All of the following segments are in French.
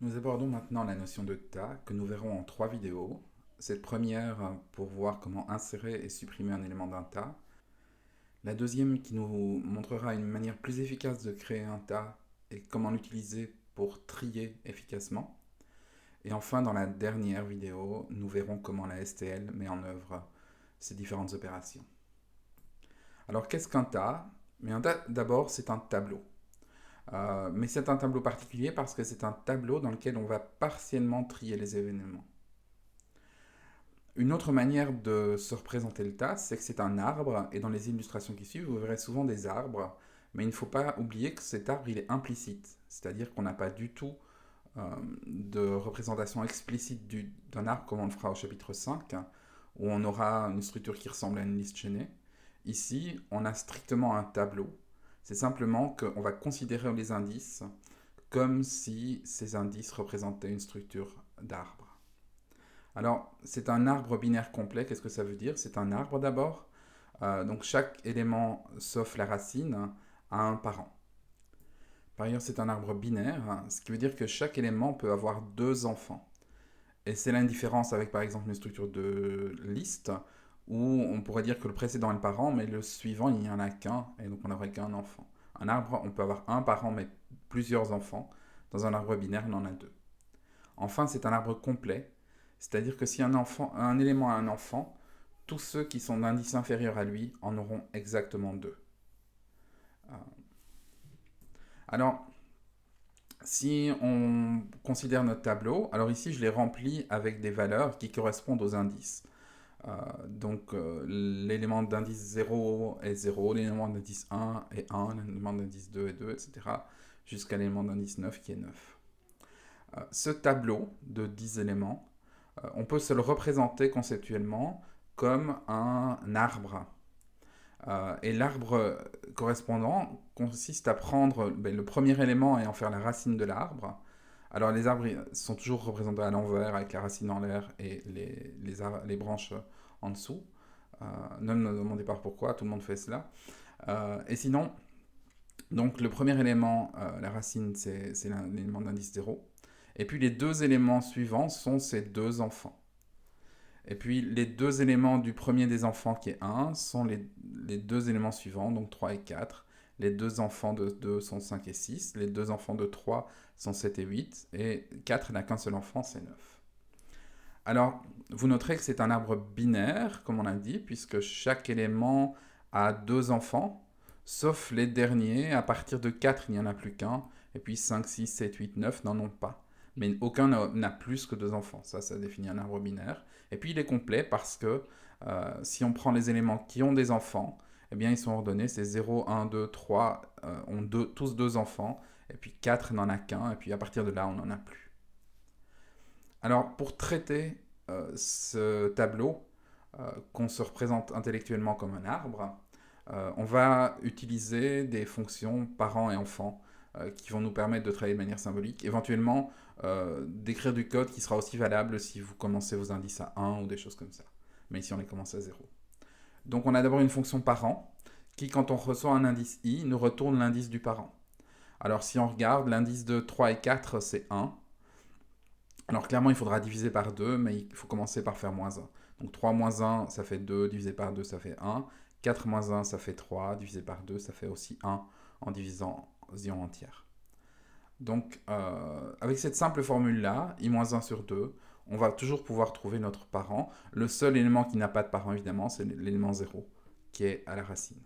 Nous abordons maintenant la notion de tas que nous verrons en 3 vidéos. Cette première pour voir comment insérer et supprimer un élément d'un tas. La deuxième qui nous montrera une manière plus efficace de créer un tas et comment l'utiliser pour trier efficacement. Et enfin, dans la dernière vidéo, nous verrons comment la STL met en œuvre ces différentes opérations. Alors, qu'est-ce qu'un tas? Mais un tas, d'abord, c'est un tableau. Mais c'est un tableau particulier parce que c'est un tableau dans lequel on va partiellement trier les événements. Une autre manière de se représenter le tas, c'est que c'est un arbre, et dans les illustrations qui suivent, vous verrez souvent des arbres, mais il ne faut pas oublier que cet arbre, il est implicite, c'est-à-dire qu'on n'a pas du tout euh, de représentation explicite d'un arbre comme on le fera au chapitre 5, où on aura une structure qui ressemble à une liste chaînée. Ici, on a strictement un tableau. C'est simplement qu'on va considérer les indices comme si ces indices représentaient une structure d'arbre. Alors, c'est un arbre binaire complet. Qu'est-ce que ça veut dire? C'est un arbre d'abord. Donc, chaque élément, sauf la racine, a un parent. Par ailleurs, c'est un arbre binaire, ce qui veut dire que chaque élément peut avoir deux enfants. Et c'est là une différence avec, par exemple, une structure de liste, où on pourrait dire que le précédent est le parent, mais le suivant, il n'y en a qu'un, et donc on n'aurait qu'un enfant. Un arbre, on peut avoir un parent, mais plusieurs enfants. Dans un arbre binaire, on en a deux. Enfin, c'est un arbre complet, c'est-à-dire que si un élément a un enfant, tous ceux qui sont d'indice inférieur à lui en auront exactement deux. Euh, Alors, si on considère notre tableau, alors ici je l'ai rempli avec des valeurs qui correspondent aux indices. L'élément d'indice 0 est 0, l'élément d'indice 1 est 1, l'élément d'indice 2 est 2, etc. Jusqu'à l'élément d'indice 9 qui est 9. Ce tableau de 10 éléments, on peut se le représenter conceptuellement comme un arbre. Et l'arbre correspondant consiste à prendre le premier élément et en faire la racine de l'arbre. Alors les arbres sont toujours représentés à l'envers avec la racine en l'air et les branches en dessous. Ne me demandez pas pourquoi, tout le monde fait cela. Et sinon, donc le premier élément, la racine, c'est l'élément d'indice 0. Et puis les deux éléments suivants sont ces deux enfants. Et puis les deux éléments du premier des enfants qui est 1 sont les deux éléments suivants, donc 3 et 4. Les deux enfants de 2 sont 5 et 6. Les deux enfants de 3 sont 7 et 8. Et 4 n'a qu'un seul enfant, c'est 9. Alors, vous noterez que c'est un arbre binaire, comme on a dit, puisque chaque élément a deux enfants, sauf les derniers. À partir de 4, il n'y en a plus qu'un. Et puis 5, 6, 7, 8, 9 n'en ont pas. Mais aucun n'a plus que deux enfants. Ça définit un arbre binaire. Et puis il est complet parce que si on prend les éléments qui ont des enfants, eh bien ils sont ordonnés. C'est 0, 1, 2, 3 ont tous deux enfants. Et puis 4 n'en a qu'un. Et puis à partir de là, on n'en a plus. Alors, pour traiter ce tableau, qu'on se représente intellectuellement comme un arbre, on va utiliser des fonctions parents et enfants qui vont nous permettre de travailler de manière symbolique, éventuellement d'écrire du code qui sera aussi valable si vous commencez vos indices à 1 ou des choses comme ça. Mais ici, on les commence à 0. Donc, on a d'abord une fonction parent qui, quand on reçoit un indice i, nous retourne l'indice du parent. Alors, si on regarde, l'indice de 3 et 4, c'est 1. Alors clairement, il faudra diviser par 2, mais il faut commencer par faire moins 1. Donc 3 moins 1, ça fait 2, divisé par 2, ça fait 1. 4 moins 1, ça fait 3, divisé par 2, ça fait aussi 1 en divisant en entière. Donc avec cette simple formule-là, i moins 1 sur 2, on va toujours pouvoir trouver notre parent. Le seul élément qui n'a pas de parent, évidemment, c'est l'élément 0, qui est à la racine.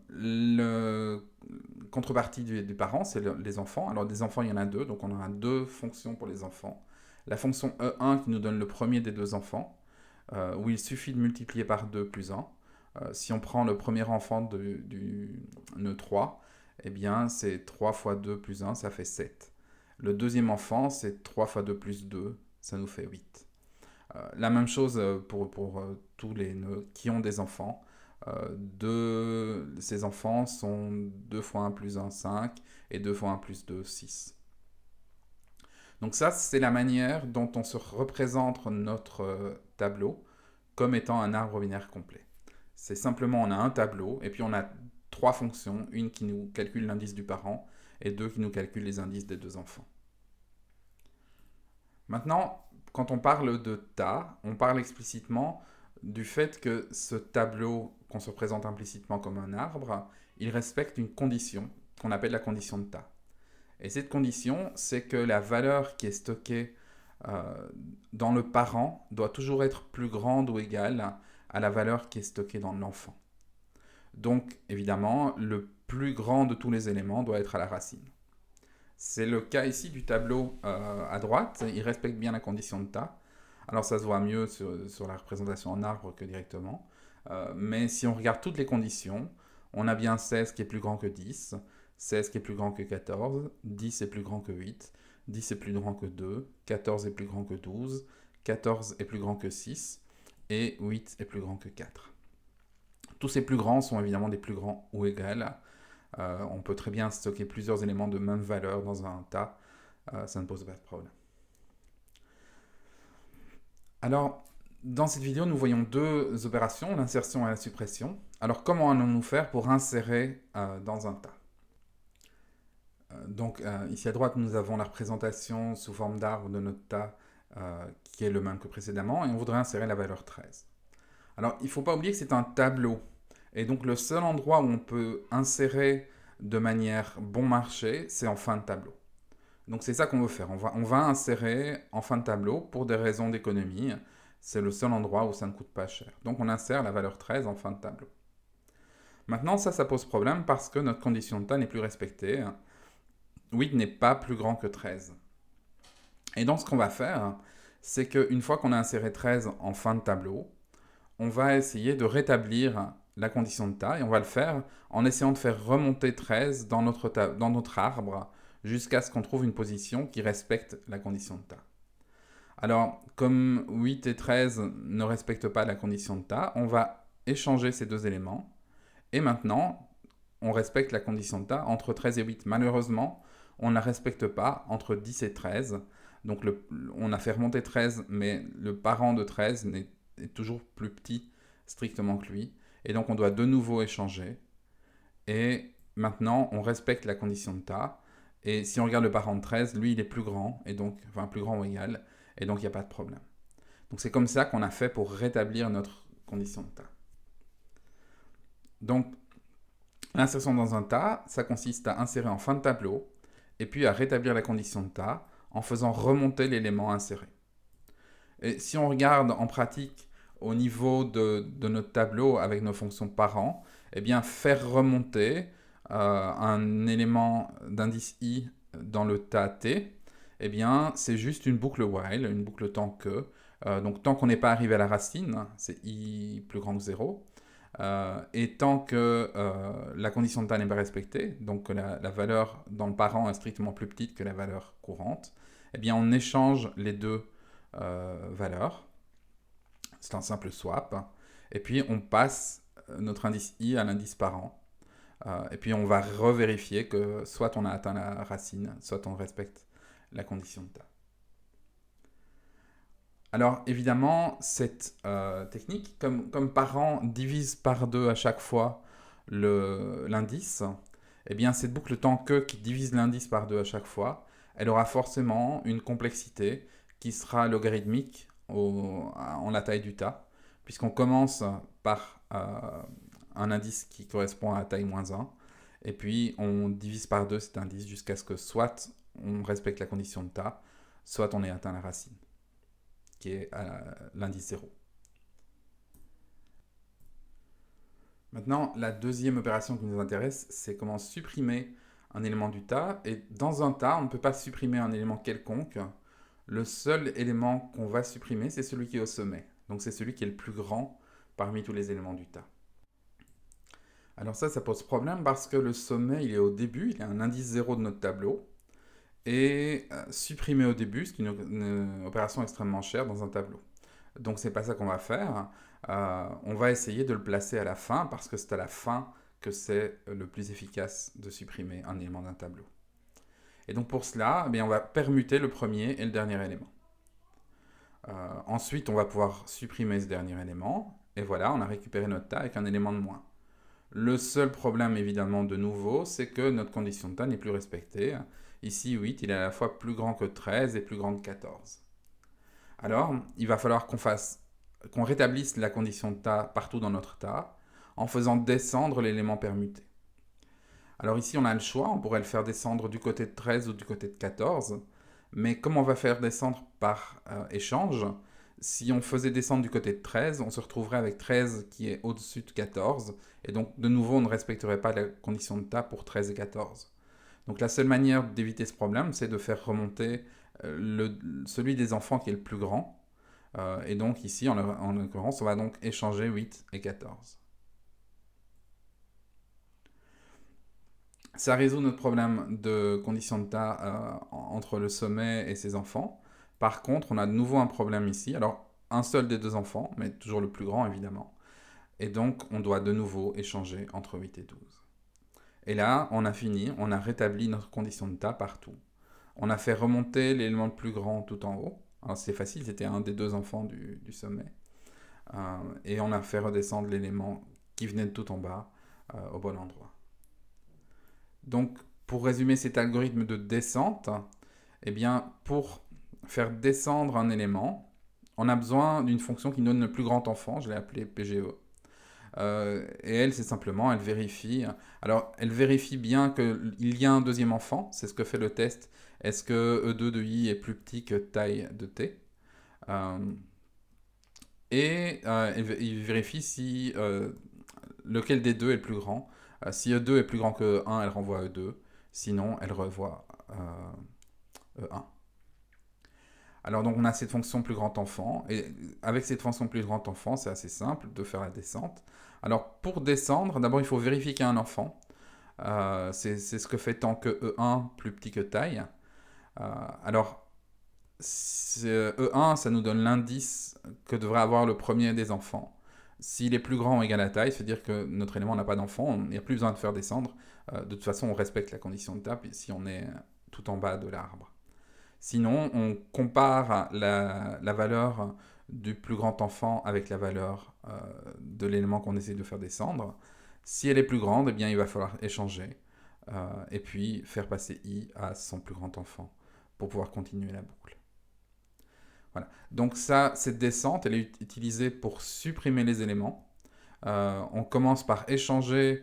Le contrepartie du parent, c'est les enfants. Alors des enfants, il y en a deux, donc on a deux fonctions pour les enfants. La fonction E1 qui nous donne le premier des deux enfants, où il suffit de multiplier par 2 plus 1. Si on prend le premier enfant du nœud 3, eh bien c'est 3 fois 2 plus 1, ça fait 7. Le deuxième enfant, c'est 3 fois 2 plus 2, ça nous fait 8. La même chose pour tous les nœuds qui ont des enfants. Ces enfants sont 2 fois 1 plus 1, 5, et 2 fois 1 plus 2, 6. Donc ça, c'est la manière dont on se représente notre tableau comme étant un arbre binaire complet. C'est simplement, on a un tableau, et puis on a trois fonctions, une qui nous calcule l'indice du parent, et deux qui nous calculent les indices des deux enfants. Maintenant, quand on parle de tas, on parle explicitement du fait que ce tableau qu'on se représente implicitement comme un arbre, il respecte une condition qu'on appelle la condition de tas. Et cette condition, c'est que la valeur qui est stockée dans le parent doit toujours être plus grande ou égale à la valeur qui est stockée dans l'enfant. Donc, évidemment, le plus grand de tous les éléments doit être à la racine. C'est le cas ici du tableau à droite, il respecte bien la condition de tas. Alors ça se voit mieux sur la représentation en arbre que directement. Mais si on regarde toutes les conditions, on a bien 16 qui est plus grand que 10, 16 qui est plus grand que 14, 10 est plus grand que 8, 10 est plus grand que 2, 14 est plus grand que 12, 14 est plus grand que 6, et 8 est plus grand que 4. Tous ces plus grands sont évidemment des plus grands ou égales. On peut très bien stocker plusieurs éléments de même valeur dans un tas, ça ne pose pas de problème. Alors, dans cette vidéo, nous voyons deux opérations, l'insertion et la suppression. Alors, comment allons-nous faire pour insérer dans un tas? Donc, ici à droite, nous avons la représentation sous forme d'arbre de notre tas qui est le même que précédemment, et on voudrait insérer la valeur 13. Alors, il ne faut pas oublier que c'est un tableau. Et donc, le seul endroit où on peut insérer de manière bon marché, c'est en fin de tableau. Donc, c'est ça qu'on veut faire. On va insérer en fin de tableau pour des raisons d'économie. C'est le seul endroit où ça ne coûte pas cher. Donc, on insère la valeur 13 en fin de tableau. Maintenant, ça pose problème parce que notre condition de tas n'est plus respectée. 8 n'est pas plus grand que 13. Et donc, ce qu'on va faire, c'est qu'une fois qu'on a inséré 13 en fin de tableau, on va essayer de rétablir la condition de tas, et on va le faire en essayant de faire remonter 13 dans notre arbre jusqu'à ce qu'on trouve une position qui respecte la condition de tas. Alors, comme 8 et 13 ne respectent pas la condition de tas, on va échanger ces deux éléments, et maintenant, on respecte la condition de tas entre 13 et 8. Malheureusement, on ne la respecte pas entre 10 et 13. Donc, on a fait remonter 13, mais le parent de 13 est toujours plus petit strictement que lui. Et donc, on doit de nouveau échanger. Et maintenant, on respecte la condition de tas. Et si on regarde le parent de 13, lui, il est plus grand, et donc, enfin, plus grand ou égal. Et donc, il n'y a pas de problème. Donc, c'est comme ça qu'on a fait pour rétablir notre condition de tas. Donc, l'insertion dans un tas, ça consiste à insérer en fin de tableau, et puis à rétablir la condition de tas en faisant remonter l'élément inséré. Et si on regarde en pratique au niveau de notre tableau avec nos fonctions parents, eh bien faire remonter un élément d'indice i dans le tas t, eh bien c'est juste une boucle while, une boucle tant que. Donc tant qu'on n'est pas arrivé à la racine, c'est i plus grand que 0, et tant que la condition de tas n'est pas respectée, donc que la valeur dans le parent est strictement plus petite que la valeur courante, eh bien on échange les deux valeurs. C'est un simple swap. Et puis on passe notre indice i à l'indice parent. Et puis on va revérifier que soit on a atteint la racine, soit on respecte la condition de tas. Alors évidemment, cette technique, comme parent divise par 2 à chaque fois l'indice, eh bien cette boucle tant que qui divise l'indice par 2 à chaque fois, elle aura forcément une complexité qui sera logarithmique en la taille du tas, puisqu'on commence par un indice qui correspond à la taille moins 1, et puis on divise par 2 cet indice jusqu'à ce que soit on respecte la condition de tas, soit on ait atteint la racine, qui est l'indice 0. Maintenant, la deuxième opération qui nous intéresse, c'est comment supprimer un élément du tas. Et dans un tas, on ne peut pas supprimer un élément quelconque. Le seul élément qu'on va supprimer, c'est celui qui est au sommet. Donc c'est celui qui est le plus grand parmi tous les éléments du tas. Alors ça pose problème parce que le sommet, il est au début, il est un indice 0 de notre tableau. Et supprimer au début, c'est une opération extrêmement chère dans un tableau. Donc c'est pas ça qu'on va faire. On va essayer de le placer à la fin parce que c'est à la fin que c'est le plus efficace de supprimer un élément d'un tableau. Et donc pour cela, eh bien, on va permuter le premier et le dernier élément. Ensuite, on va pouvoir supprimer ce dernier élément. Et voilà, on a récupéré notre tas avec un élément de moins. Le seul problème, évidemment, de nouveau, c'est que notre condition de tas n'est plus respectée. Ici, 8, il est à la fois plus grand que 13 et plus grand que 14. Alors, il va falloir qu'on rétablisse la condition de tas partout dans notre tas en faisant descendre l'élément permuté. Alors ici, on a le choix, on pourrait le faire descendre du côté de 13 ou du côté de 14, mais comme on va faire descendre par échange, si on faisait descendre du côté de 13, on se retrouverait avec 13 qui est au-dessus de 14, et donc de nouveau, on ne respecterait pas la condition de tas pour 13 et 14. Donc la seule manière d'éviter ce problème, c'est de faire remonter celui des enfants qui est le plus grand, et donc ici, en l'occurrence, on va donc échanger 8 et 14. Ça résout notre problème de conditions de tas entre le sommet et ses enfants. Par contre, on a de nouveau un problème ici. Alors, un seul des deux enfants, mais toujours le plus grand, évidemment. Et donc, on doit de nouveau échanger entre 8 et 12. Et là, on a fini, on a rétabli notre condition de tas partout. On a fait remonter l'élément le plus grand tout en haut. Alors, c'est facile, c'était un des deux enfants du sommet. Et on a fait redescendre l'élément qui venait de tout en bas au bon endroit. Donc, pour résumer cet algorithme de descente, eh bien, pour faire descendre un élément, on a besoin d'une fonction qui donne le plus grand enfant, je l'ai appelée PGE. Et elle, c'est simplement, elle vérifie. Alors, elle vérifie bien qu'il y a un deuxième enfant, c'est ce que fait le test. Est-ce que E2 de I est plus petit que taille de T il vérifie si lequel des deux est le plus grand. Si E2 est plus grand que E1, elle renvoie E2. Sinon, elle renvoie E1. Alors donc on a cette fonction plus grand enfant, et avec cette fonction plus grand enfant, c'est assez simple de faire la descente. Alors pour descendre, d'abord il faut vérifier qu'il y a un enfant. C'est ce que fait tant que E1 plus petit que taille. Alors E1, ça nous donne l'indice que devrait avoir le premier des enfants. S'il est plus grand ou égal à taille, c'est-à-dire que notre élément n'a pas d'enfant, il n'y a plus besoin de faire descendre. De toute façon, on respecte la condition de table si on est tout en bas de l'arbre. Sinon, on compare la valeur du plus grand enfant avec la valeur de l'élément qu'on essaie de faire descendre. Si elle est plus grande, eh bien, il va falloir échanger et puis faire passer I à son plus grand enfant pour pouvoir continuer la boucle. Voilà. Donc ça, cette descente, elle est utilisée pour supprimer les éléments. On commence par échanger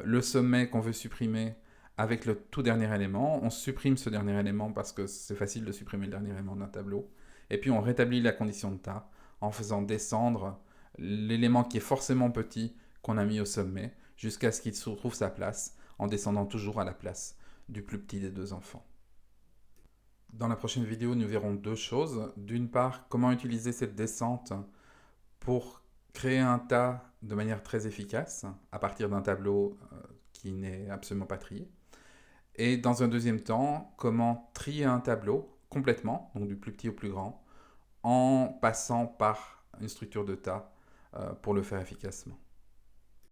le sommet qu'on veut supprimer avec le tout dernier élément. On supprime ce dernier élément parce que c'est facile de supprimer le dernier élément d'un tableau. Et puis on rétablit la condition de tas en faisant descendre l'élément qui est forcément petit qu'on a mis au sommet jusqu'à ce qu'il se retrouve sa place en descendant toujours à la place du plus petit des deux enfants. Dans la prochaine vidéo, nous verrons deux choses. D'une part, comment utiliser cette descente pour créer un tas de manière très efficace à partir d'un tableau qui n'est absolument pas trié. Et dans un deuxième temps, comment trier un tableau complètement, donc du plus petit au plus grand, en passant par une structure de tas pour le faire efficacement.